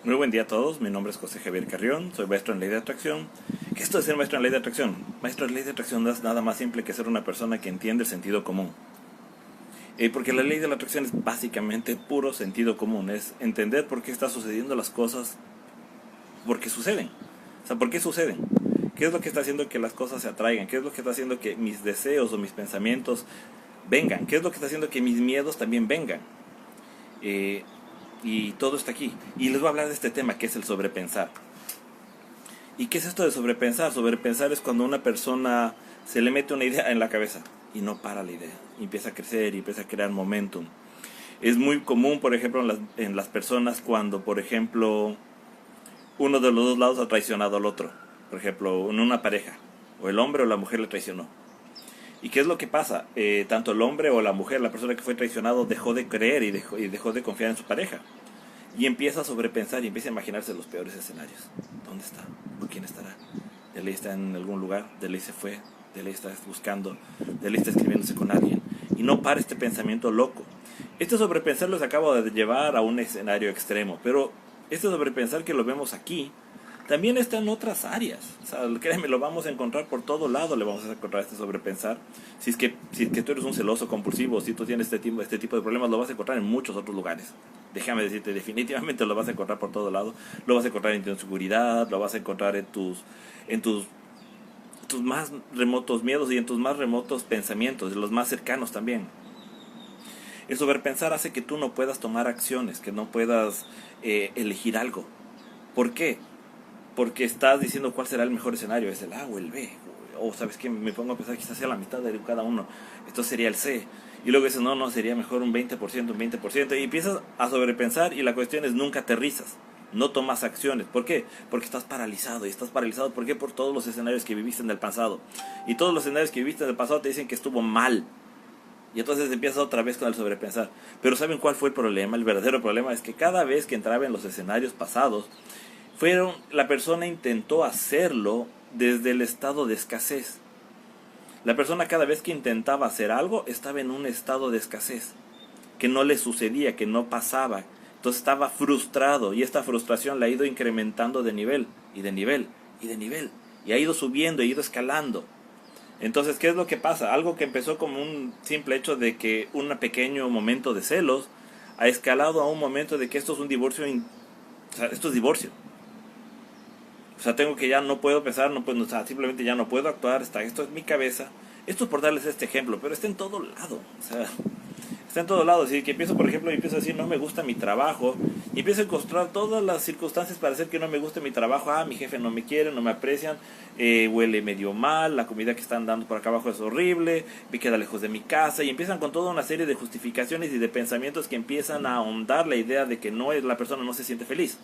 Muy buen día a todos, mi nombre es José Javier Carrión, soy maestro en ley de atracción. ¿Qué es esto de ser maestro en ley de atracción? Maestro en ley de atracción no es nada más simple que ser una persona que entiende el sentido común. Porque la ley de la atracción es básicamente puro sentido común, es entender por qué están sucediendo las cosas, por qué suceden. O sea, ¿por qué suceden? ¿Qué es lo que está haciendo que las cosas se atraigan? ¿Qué es lo que está haciendo que mis deseos o mis pensamientos vengan? ¿Qué es lo que está haciendo que mis miedos también vengan? Y todo está aquí. Y les voy a hablar de este tema que es el sobrepensar. ¿Y qué es esto de sobrepensar? Sobrepensar es cuando una persona se le mete una idea en la cabeza y no para la idea. Y empieza a crecer y empieza a crear momentum. Es muy común, por ejemplo, en las personas cuando, por ejemplo, uno de los dos lados ha traicionado al otro. Por ejemplo, en una pareja. O el hombre o la mujer le traicionó. ¿Y qué es lo que pasa? Tanto el hombre o la mujer, la persona que fue traicionado, dejó de creer y dejó de confiar en su pareja. Y empieza a sobrepensar y empieza a imaginarse los peores escenarios. ¿Dónde está? ¿Con quién estará? De ley está en algún lugar, de ley se fue, de ley está buscando, de ley está escribiéndose con alguien. Y no para este pensamiento loco. Este sobrepensar los acabo de llevar a un escenario extremo, pero este sobrepensar que lo vemos aquí, también está en otras áreas. O sea, créeme, lo vamos a encontrar por todo lado, le vamos a encontrar este sobrepensar. Si es que tú eres un celoso compulsivo, si tú tienes este tipo de problemas, lo vas a encontrar en muchos otros lugares. Déjame decirte, definitivamente lo vas a encontrar por todo lado. Lo vas a encontrar en tu inseguridad, lo vas a encontrar en tus más remotos miedos y en tus más remotos pensamientos, los más cercanos también. El sobrepensar hace que tú no puedas tomar acciones, que no puedas elegir algo. ¿Por qué? Porque estás diciendo cuál será el mejor escenario, es el A o el B, o sabes que me pongo a pensar quizás sea la mitad de cada uno, esto sería el C, y luego dices no, sería mejor un 20%, un 20%, y empiezas a sobrepensar y la cuestión es nunca aterrizas, no tomas acciones. ¿Por qué? Porque estás paralizado, y estás paralizado, ¿por qué? Por todos los escenarios que viviste en el pasado, y todos los escenarios que viviste en el pasado te dicen que estuvo mal, y entonces empiezas otra vez con el sobrepensar. Pero ¿saben cuál fue el problema? El verdadero problema es que cada vez que entraba en los escenarios pasados, la persona intentó hacerlo desde el estado de escasez. La persona cada vez que intentaba hacer algo estaba en un estado de escasez, que no le sucedía, que no pasaba. Entonces estaba frustrado y esta frustración la ha ido incrementando de nivel y de nivel y de nivel. Y ha ido subiendo, ha ido escalando. Entonces, ¿qué es lo que pasa? Algo que empezó como un simple hecho de que un pequeño momento de celos ha escalado a un momento de que esto es un divorcio, o sea, esto es divorcio. O sea, tengo que ya no puedo pensar, no puedo, o sea, simplemente ya no puedo actuar, esto es mi cabeza. Esto es por darles este ejemplo, pero está en todo lado. O sea, está en todo lado. Si que empiezo, por ejemplo, empiezo a decir no me gusta mi trabajo, y empiezo a encontrar todas las circunstancias para hacer que no me guste mi trabajo. Mi jefe no me quiere, no me aprecian, huele medio mal, la comida que están dando por acá abajo es horrible, me queda lejos de mi casa, y empiezan con toda una serie de justificaciones y de pensamientos que empiezan a ahondar la idea de que la persona no se siente feliz.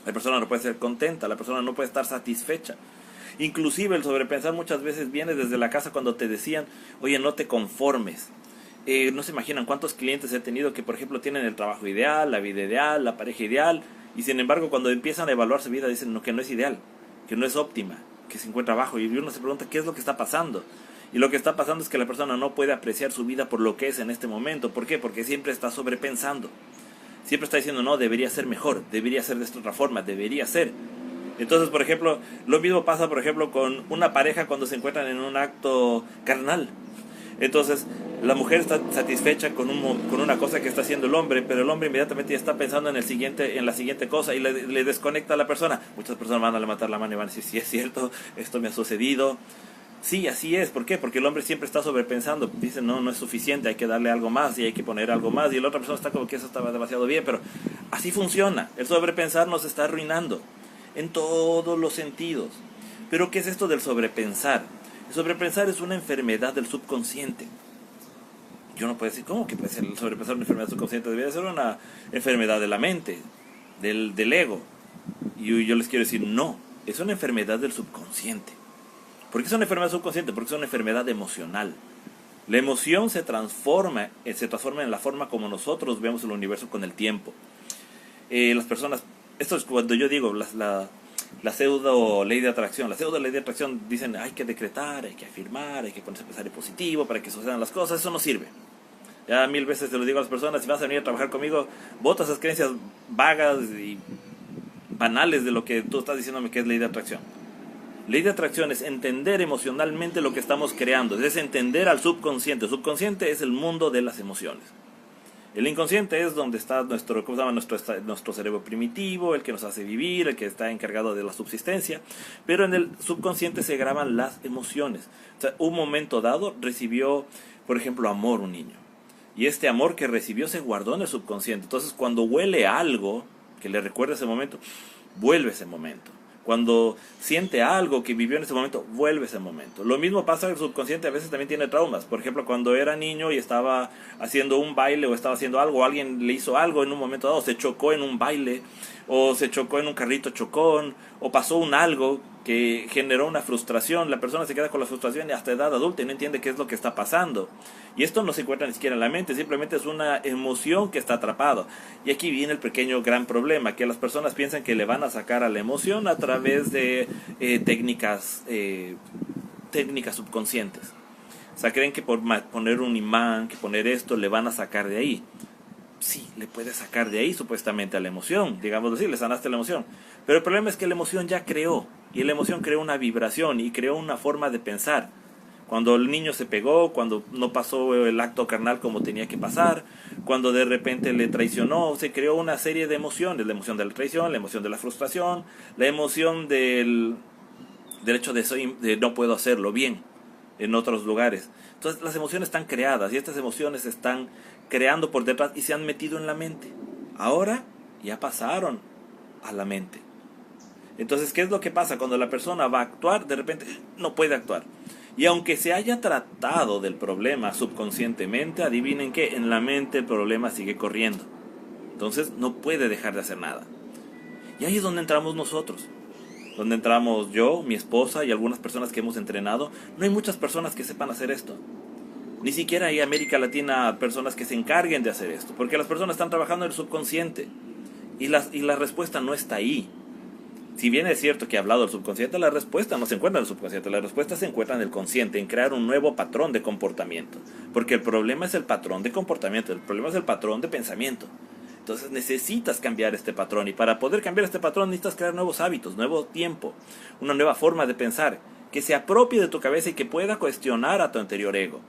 La persona no puede ser contenta, la persona no puede estar satisfecha. Inclusive el sobrepensar muchas veces viene desde la casa cuando te decían, oye, no te conformes. No se imaginan cuántos clientes he tenido que, por ejemplo, tienen el trabajo ideal, la vida ideal, la pareja ideal, y sin embargo cuando empiezan a evaluar su vida dicen que no es ideal, que no es óptima, que se encuentra abajo, y uno se pregunta qué es lo que está pasando. Y lo que está pasando es que la persona no puede apreciar su vida por lo que es en este momento. ¿Por qué? Porque siempre está sobrepensando. Siempre está diciendo, no, debería ser mejor, debería ser de esta otra forma, debería ser. Entonces, por ejemplo, lo mismo pasa, por ejemplo, con una pareja cuando se encuentran en un acto carnal. Entonces, la mujer está satisfecha con una cosa que está haciendo el hombre, pero el hombre inmediatamente ya está pensando en la siguiente cosa y le desconecta a la persona. Muchas personas van a levantar la mano y van a decir, sí es cierto, esto me ha sucedido. Sí, así es. ¿Por qué? Porque el hombre siempre está sobrepensando. Dice, no es suficiente, hay que darle algo más y hay que poner algo más. Y la otra persona está como que eso estaba demasiado bien, pero así funciona. El sobrepensar nos está arruinando en todos los sentidos. Pero ¿qué es esto del sobrepensar? El sobrepensar es una enfermedad del subconsciente. Yo no puedo decir, ¿cómo que puede ser el sobrepensar una enfermedad subconsciente? Debería ser una enfermedad de la mente, del ego. Y yo les quiero decir, no, es una enfermedad del subconsciente. ¿Por qué es una enfermedad subconsciente? Porque es una enfermedad emocional. La emoción se transforma en la forma como nosotros vemos el universo con el tiempo. Las personas, esto es cuando yo digo la pseudo ley de atracción. La pseudo ley de atracción dicen hay que decretar, hay que afirmar, hay que ponerse a pensar en positivo para que sucedan las cosas. Eso no sirve. Ya 1000 veces te lo digo a las personas, si vas a venir a trabajar conmigo, bota esas creencias vagas y banales de lo que tú estás diciéndome que es ley de atracción. Ley de atracción es entender emocionalmente lo que estamos creando, es entender al subconsciente. El subconsciente es el mundo de las emociones. El inconsciente es donde está nuestro, ¿cómo se llama? Nuestro cerebro primitivo, el que nos hace vivir, el que está encargado de la subsistencia. Pero en el subconsciente se graban las emociones. O sea, un momento dado recibió, por ejemplo, amor un niño. Y este amor que recibió se guardó en el subconsciente. Entonces, cuando huele algo que le recuerda ese momento, vuelve ese momento. Cuando siente algo que vivió en ese momento, vuelve ese momento. Lo mismo pasa en el subconsciente, a veces también tiene traumas. Por ejemplo, cuando era niño y estaba haciendo un baile o estaba haciendo algo, alguien le hizo algo en un momento dado, se chocó en un baile, o se chocó en un carrito chocón, o pasó un algo que generó una frustración. La persona se queda con la frustración hasta edad adulta y no entiende qué es lo que está pasando. Y esto no se encuentra ni siquiera en la mente, simplemente es una emoción que está atrapada. Y aquí viene el pequeño gran problema, que las personas piensan que le van a sacar a la emoción a través de técnicas subconscientes. O sea, creen que por poner un imán, que poner esto, le van a sacar de ahí. Sí, le puedes sacar de ahí supuestamente a la emoción, digamos así, le sanaste la emoción. Pero el problema es que la emoción ya creó, y la emoción creó una vibración y creó una forma de pensar. Cuando el niño se pegó, cuando no pasó el acto carnal como tenía que pasar, cuando de repente le traicionó, se creó una serie de emociones, la emoción de la traición, la emoción de la frustración, la emoción del hecho de no puedo hacerlo bien en otros lugares. Entonces las emociones están creadas y estas emociones se están creando por detrás y se han metido en la mente. Ahora ya pasaron a la mente. Entonces, ¿qué es lo que pasa? Cuando la persona va a actuar, de repente no puede actuar. Y aunque se haya tratado del problema subconscientemente, adivinen que en la mente el problema sigue corriendo. Entonces no puede dejar de hacer nada. Y ahí es donde entramos nosotros. Donde entramos yo, mi esposa y algunas personas que hemos entrenado. No hay muchas personas que sepan hacer esto. Ni siquiera hay en América Latina personas que se encarguen de hacer esto. Porque las personas están trabajando en el subconsciente. Y la respuesta no está ahí. Si bien es cierto que he hablado del subconsciente, la respuesta no se encuentra en el subconsciente. La respuesta se encuentra en el consciente, en crear un nuevo patrón de comportamiento. Porque el problema es el patrón de comportamiento. El problema es el patrón de pensamiento. Entonces necesitas cambiar este patrón. Y para poder cambiar este patrón necesitas crear nuevos hábitos, nuevo tiempo, una nueva forma de pensar que se apropie de tu cabeza y que pueda cuestionar a tu anterior ego.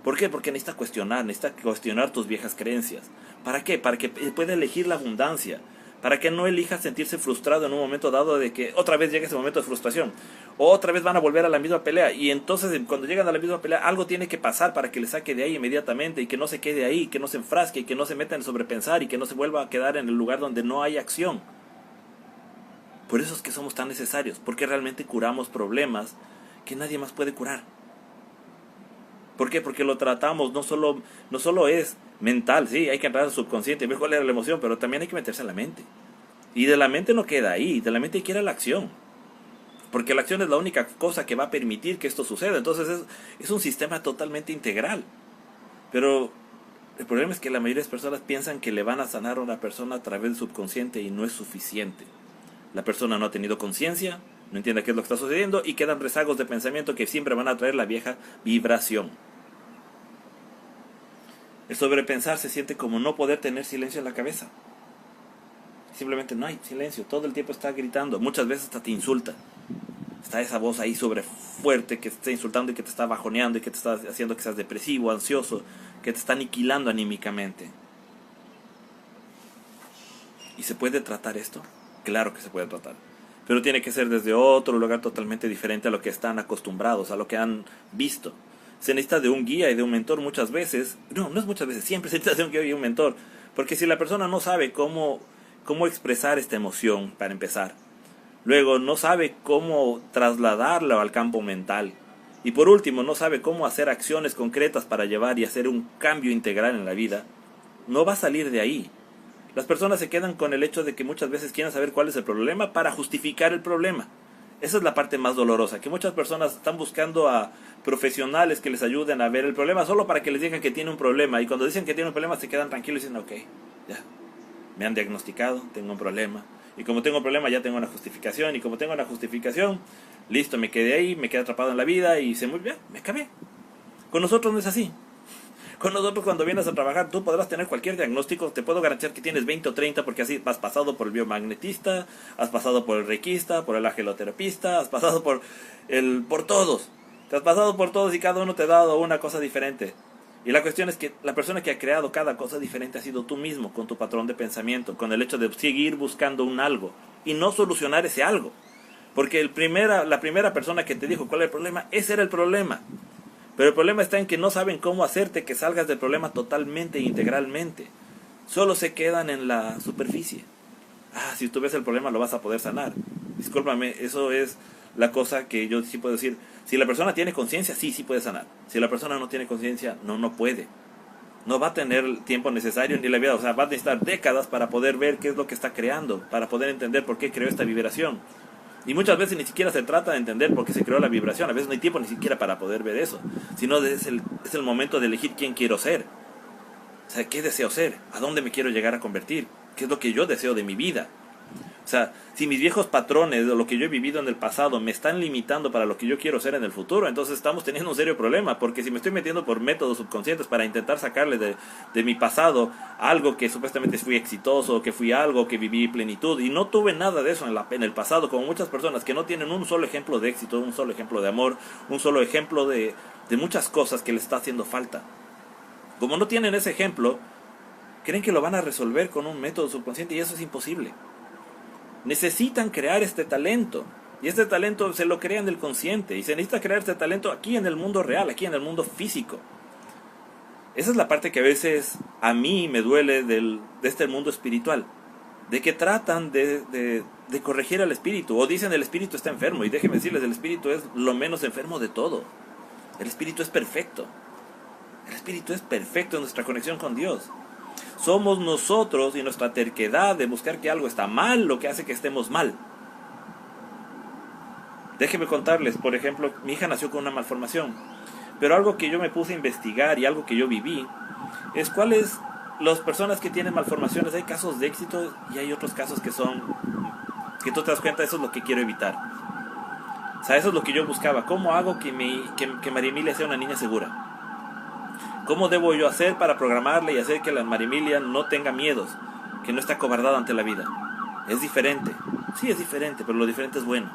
¿Por qué? Porque necesitas cuestionar tus viejas creencias. ¿Para qué? Para que pueda elegir la abundancia. Para que no elijas sentirse frustrado en un momento dado de que otra vez llegue ese momento de frustración. O otra vez van a volver a la misma pelea. Y entonces cuando llegan a la misma pelea algo tiene que pasar para que le saque de ahí inmediatamente. Y que no se quede ahí, que no se enfrasque, y que no se meta en sobrepensar y que no se vuelva a quedar en el lugar donde no hay acción. Por eso es que somos tan necesarios. Porque realmente curamos problemas que nadie más puede curar. ¿Por qué? Porque lo tratamos, no solo es mental, sí, hay que entrar al subconsciente, ver cuál era la emoción, pero también hay que meterse en la mente. Y de la mente no queda ahí, de la mente hay que ir a la acción. Porque la acción es la única cosa que va a permitir que esto suceda. Entonces es un sistema totalmente integral. Pero el problema es que la mayoría de las personas piensan que le van a sanar a una persona a través del subconsciente y no es suficiente. La persona no ha tenido conciencia, no entiende qué es lo que está sucediendo y quedan rezagos de pensamiento que siempre van a traer la vieja vibración. El sobrepensar se siente como no poder tener silencio en la cabeza. Simplemente no hay silencio, todo el tiempo está gritando, muchas veces hasta te insulta. Está esa voz ahí sobre fuerte que te está insultando y que te está bajoneando y que te está haciendo que seas depresivo, ansioso, que te está aniquilando anímicamente. ¿Y se puede tratar esto? Claro que se puede tratar. Pero tiene que ser desde otro lugar totalmente diferente a lo que están acostumbrados, a lo que han visto. Se necesita de un guía y de un mentor muchas veces. No es muchas veces, siempre se necesita de un guía y un mentor. Porque si la persona no sabe cómo expresar esta emoción, para empezar. Luego, no sabe cómo trasladarla al campo mental. Y por último, no sabe cómo hacer acciones concretas para llevar y hacer un cambio integral en la vida. No va a salir de ahí. Las personas se quedan con el hecho de que muchas veces quieren saber cuál es el problema para justificar el problema. Esa es la parte más dolorosa, que muchas personas están buscando a profesionales que les ayuden a ver el problema solo para que les digan que tiene un problema. Y cuando dicen que tiene un problema se quedan tranquilos y dicen, ok, ya, me han diagnosticado, tengo un problema. Y como tengo un problema ya tengo una justificación. Y como tengo una justificación, listo, me quedé ahí, me quedé atrapado en la vida y se muy bien, me acabé. Con nosotros no es así. Con nosotros cuando vienes a trabajar tú podrás tener cualquier diagnóstico, te puedo garantizar que tienes 20 o 30 porque así has pasado por el biomagnetista, has pasado por el reikista, por el ageloterapista, has pasado por todos. Te has pasado por todos y cada uno te ha dado una cosa diferente. Y la cuestión es que la persona que ha creado cada cosa diferente ha sido tú mismo, con tu patrón de pensamiento, con el hecho de seguir buscando un algo y no solucionar ese algo. Porque la primera persona que te dijo cuál era el problema, ese era el problema. Pero el problema está en que no saben cómo hacerte que salgas del problema totalmente e integralmente. Solo se quedan en la superficie. Si tú ves el problema lo vas a poder sanar. Discúlpame, eso es la cosa que yo sí puedo decir. Si la persona tiene conciencia, sí puede sanar. Si la persona no tiene conciencia, no puede. No va a tener el tiempo necesario ni la vida. O sea, va a necesitar décadas para poder ver qué es lo que está creando, para poder entender por qué creó esta vibración. Y muchas veces ni siquiera se trata de entender por qué se creó la vibración. A veces no hay tiempo ni siquiera para poder ver eso. Sino es el momento de elegir quién quiero ser. O sea, ¿qué deseo ser? ¿A dónde me quiero llegar a convertir? ¿Qué es lo que yo deseo de mi vida? O sea, si mis viejos patrones de lo que yo he vivido en el pasado me están limitando para lo que yo quiero ser en el futuro, entonces estamos teniendo un serio problema. Porque si me estoy metiendo por métodos subconscientes para intentar sacarle de mi pasado algo que supuestamente fui exitoso, que fui algo, que viví plenitud, y no tuve nada de eso en el pasado, como muchas personas que no tienen un solo ejemplo de éxito, un solo ejemplo de amor, un solo ejemplo de muchas cosas que les está haciendo falta. Como no tienen ese ejemplo, creen que lo van a resolver con un método subconsciente y eso es imposible. Necesitan crear este talento. Y este talento se lo crean del consciente. Y se necesita crear este talento aquí en el mundo real, aquí en el mundo físico. Esa es la parte que a veces a mí me duele de este mundo espiritual. De que tratan de corregir al espíritu. O dicen el espíritu está enfermo. Y déjenme decirles, el espíritu es lo menos enfermo de todo. El espíritu es perfecto. El espíritu es perfecto en nuestra conexión con Dios. Somos nosotros y nuestra terquedad de buscar que algo está mal lo que hace que estemos mal. Déjenme contarles, por ejemplo, mi hija nació con una malformación. Pero algo que yo me puse a investigar y algo que yo viví es cuáles las personas que tienen malformaciones. Hay casos de éxito y hay otros casos que tú te das cuenta, eso es lo que quiero evitar. O sea, eso es lo que yo buscaba. ¿Cómo hago que María Emilia sea una niña segura? ¿Cómo debo yo hacer para programarle y hacer que la María Emilia no tenga miedos? Que no esté acobardada ante la vida. Es diferente. Sí, es diferente, pero lo diferente es bueno.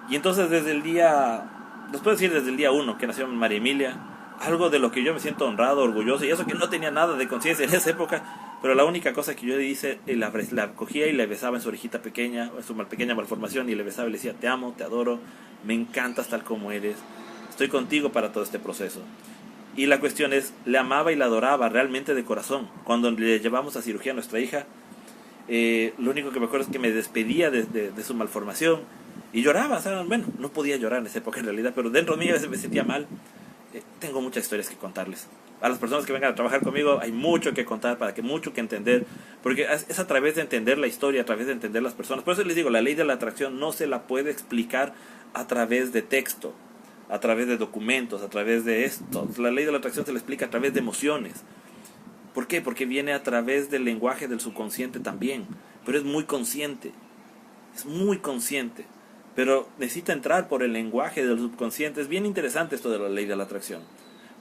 Y entonces desde el día 1 que nació María Emilia, algo de lo que yo me siento honrado, orgulloso, y eso que no tenía nada de conciencia en esa época, pero la única cosa que yo hice, la cogía y le besaba en su orejita pequeña, en su pequeña malformación, y le besaba y le decía, te amo, te adoro, me encantas tal como eres, estoy contigo para todo este proceso. Y la cuestión es, le amaba y la adoraba realmente de corazón. Cuando le llevamos a cirugía a nuestra hija, lo único que me acuerdo es que me despedía de su malformación y lloraba. O sea, bueno, no podía llorar en esa época en realidad, pero dentro de mí a veces me sentía mal. Tengo muchas historias que contarles. A las personas que vengan a trabajar conmigo hay mucho que contar, mucho que entender, porque es a través de entender la historia, a través de entender las personas. Por eso les digo, la ley de la atracción no se la puede explicar a través de texto, a través de documentos, a través de esto. La ley de la atracción se le explica a través de emociones. ¿Por qué? Porque viene a través del lenguaje del subconsciente también. Pero es muy consciente. Es muy consciente. Pero necesita entrar por el lenguaje del subconsciente. Es bien interesante esto de la ley de la atracción.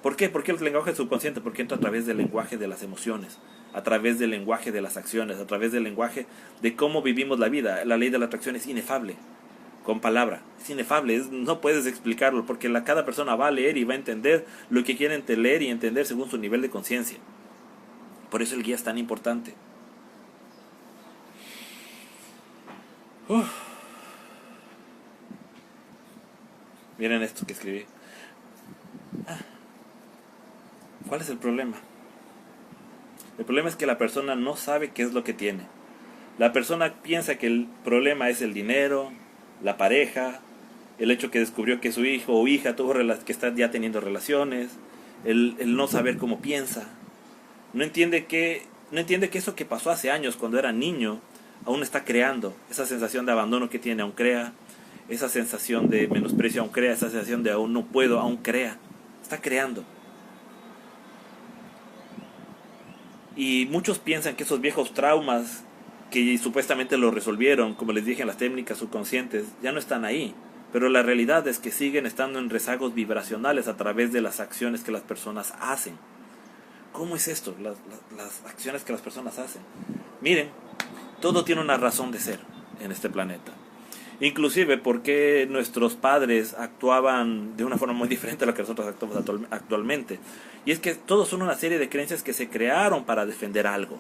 ¿Por qué? ¿Por qué el lenguaje del subconsciente? Porque entra a través del lenguaje de las emociones, a través del lenguaje de las acciones, a través del lenguaje de cómo vivimos la vida. La ley de la atracción es inefable. Con palabra, es inefable, no puedes explicarlo porque cada persona va a leer y va a entender lo que quiere leer y entender según su nivel de conciencia. Por eso el guía es tan importante. Miren esto que escribí. ¿Cuál es el problema? El problema es que la persona no sabe qué es lo que tiene. La persona piensa que el problema es el dinero, la pareja, el hecho que descubrió que su hijo o hija que está ya teniendo relaciones, el no saber cómo piensa. No entiende que eso que pasó hace años cuando era niño aún está creando. Esa sensación de abandono que tiene aún crea, esa sensación de menosprecio aún crea, esa sensación de aún no puedo aún crea. Está creando. Y muchos piensan que esos viejos traumas que supuestamente lo resolvieron, como les dije en las técnicas subconscientes, ya no están ahí. Pero la realidad es que siguen estando en rezagos vibracionales a través de las acciones que las personas hacen. ¿Cómo es esto? Las acciones que las personas hacen. Miren, todo tiene una razón de ser en este planeta. Inclusive porque nuestros padres actuaban de una forma muy diferente a la que nosotros actuamos actualmente. Y es que todos son una serie de creencias que se crearon para defender algo.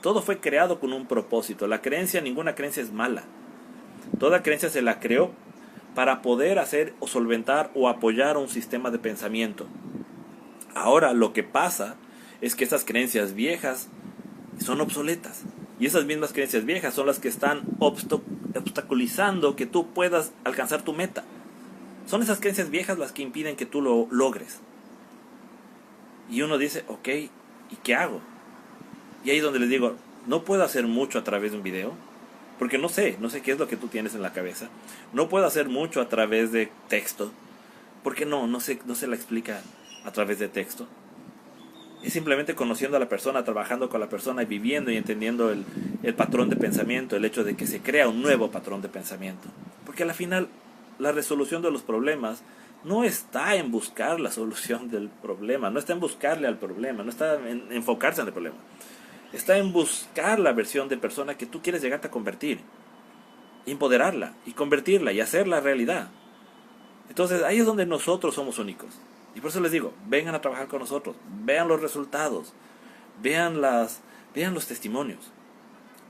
Todo fue creado con un propósito. Ninguna creencia es mala. Toda creencia se la creó para poder hacer o solventar o apoyar un sistema de pensamiento. Ahora lo que pasa es que estas creencias viejas son obsoletas. Y esas mismas creencias viejas son las que están obstaculizando que tú puedas alcanzar tu meta. Son esas creencias viejas las que impiden que tú lo logres. Y uno dice, ok, ¿y qué hago? Y ahí es donde les digo, no puedo hacer mucho a través de un video, porque no sé qué es lo que tú tienes en la cabeza. No puedo hacer mucho a través de texto, porque no se la explica a través de texto. Es simplemente conociendo a la persona, trabajando con la persona y viviendo y entendiendo el patrón de pensamiento, el hecho de que se crea un nuevo patrón de pensamiento. Porque al final la resolución de los problemas no está en buscar la solución del problema, no está en buscarle al problema, no está en enfocarse en el problema. Está en buscar la versión de persona que tú quieres llegarte a convertir, empoderarla y convertirla y hacerla realidad. Entonces ahí es donde nosotros somos únicos. Y por eso les digo, vengan a trabajar con nosotros, vean los resultados, vean los testimonios.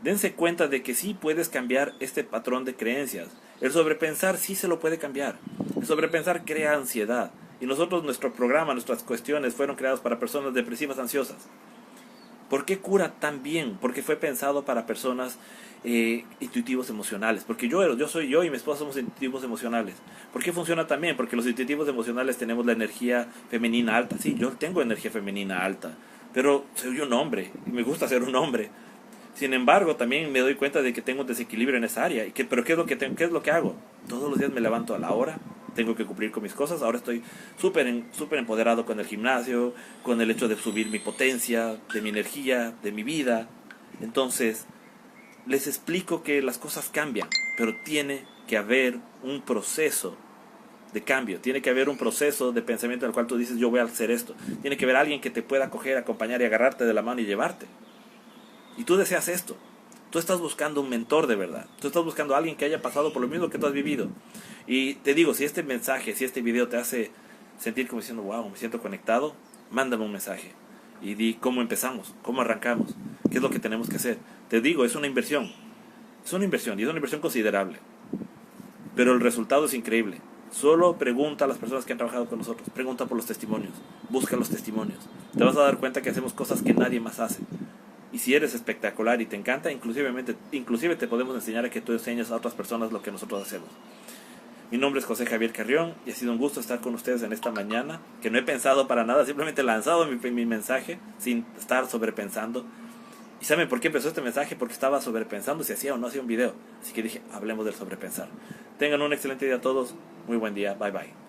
Dense cuenta de que sí puedes cambiar este patrón de creencias. El sobrepensar sí se lo puede cambiar. El sobrepensar crea ansiedad. Y nuestro programa, nuestras cuestiones fueron creadas para personas depresivas, ansiosas. ¿Por qué cura tan bien? Porque fue pensado para personas intuitivos emocionales. Porque yo y mi esposa somos intuitivos emocionales. ¿Por qué funciona tan bien? Porque los intuitivos emocionales tenemos la energía femenina alta. Sí, yo tengo energía femenina alta, pero soy un hombre y me gusta ser un hombre. Sin embargo, también me doy cuenta de que tengo un desequilibrio en esa área. ¿Pero qué es lo que hago? Todos los días me levanto a la hora, tengo que cumplir con mis cosas. Ahora estoy súper empoderado con el gimnasio, con el hecho de subir mi potencia, de mi energía, de mi vida. Entonces, les explico que las cosas cambian, pero tiene que haber un proceso de cambio. Tiene que haber un proceso de pensamiento en el cual tú dices, yo voy a hacer esto. Tiene que haber alguien que te pueda coger, acompañar y agarrarte de la mano y llevarte. Y tú deseas esto. Tú estás buscando un mentor de verdad. Tú estás buscando a alguien que haya pasado por lo mismo que tú has vivido. Y te digo, si este mensaje, si este video te hace sentir como diciendo, wow, me siento conectado, mándame un mensaje. Y di cómo empezamos, cómo arrancamos, qué es lo que tenemos que hacer. Te digo, es una inversión. Es una inversión y es una inversión considerable. Pero el resultado es increíble. Solo pregunta a las personas que han trabajado con nosotros. Pregunta por los testimonios. Busca los testimonios. Te vas a dar cuenta que hacemos cosas que nadie más hace. Y si eres espectacular y te encanta, inclusive te podemos enseñar a que tú enseñes a otras personas lo que nosotros hacemos. Mi nombre es José Javier Carrión y ha sido un gusto estar con ustedes en esta mañana, que no he pensado para nada, simplemente he lanzado mi mensaje sin estar sobrepensando. ¿Y saben por qué empezó este mensaje? Porque estaba sobrepensando si hacía o no hacía un video. Así que dije, hablemos del sobrepensar. Tengan un excelente día a todos, muy buen día, bye bye.